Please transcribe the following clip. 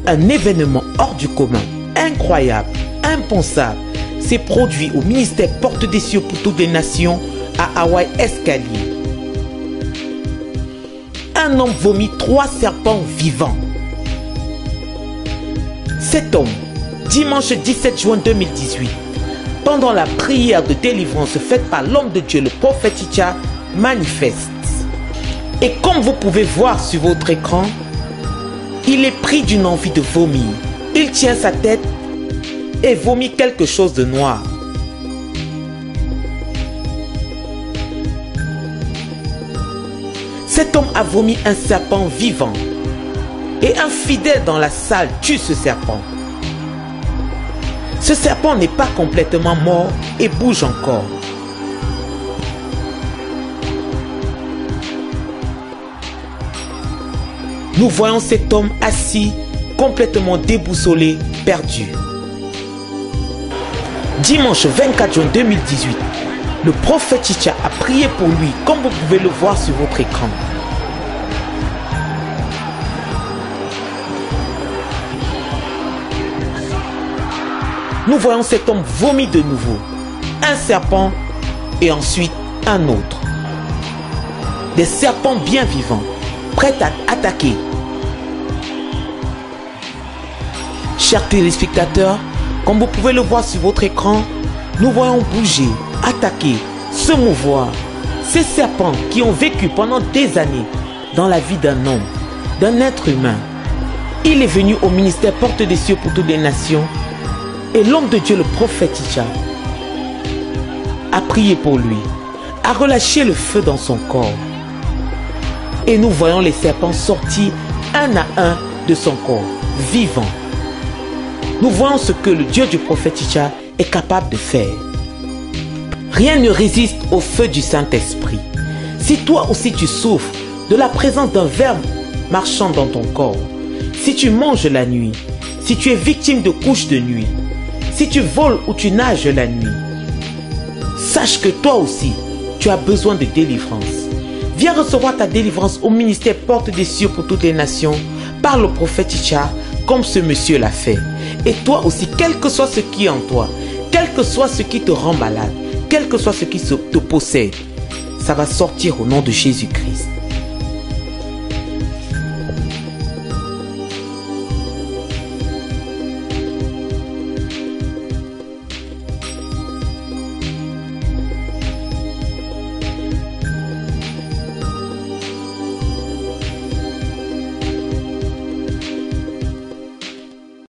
Un événement hors du commun, incroyable, impensable, s'est produit au ministère Porte des Cieux pour toutes les nations à Hawaï Escalier. Un homme vomit 3 serpents vivants. Cet homme, dimanche 17 juin 2018, pendant la prière de délivrance faite par l'homme de Dieu, le prophète Icha, manifeste. Et comme vous pouvez voir sur votre écran, il est pris d'une envie de vomir. Il tient sa tête et vomit quelque chose de noir. Cet homme a vomi un serpent vivant. Et un fidèle dans la salle tue ce serpent. Ce serpent n'est pas complètement mort et bouge encore. Nous voyons cet homme assis, complètement déboussolé, perdu. Dimanche 24 juin 2018, le prophète Icha a prié pour lui, comme vous pouvez le voir sur votre écran. Nous voyons cet homme vomir de nouveau, un serpent et ensuite un autre. Des serpents bien vivants, prêts à attaquer. Chers téléspectateurs, comme vous pouvez le voir sur votre écran, nous voyons bouger, attaquer, se mouvoir. Ces serpents qui ont vécu pendant des années dans la vie d'un homme, d'un être humain. Il est venu au ministère Porte des Cieux pour toutes les nations. Et l'homme de Dieu, le prophète Icha, a prié pour lui, a relâché le feu dans son corps. Et nous voyons les serpents sortir un à un de son corps, vivants. Nous voyons ce que le Dieu du prophète Icha est capable de faire. Rien ne résiste au feu du Saint-Esprit. Si toi aussi tu souffres de la présence d'un verbe marchant dans ton corps, si tu manges la nuit, si tu es victime de couches de nuit, si tu voles ou tu nages la nuit, sache que toi aussi, tu as besoin de délivrance. Viens recevoir ta délivrance au ministère Porte des Cieux pour toutes les nations par le prophète Icha, comme ce monsieur l'a fait. Et toi aussi, quel que soit ce qui est en toi, quel que soit ce qui te rend malade, quel que soit ce qui te possède, ça va sortir au nom de Jésus-Christ.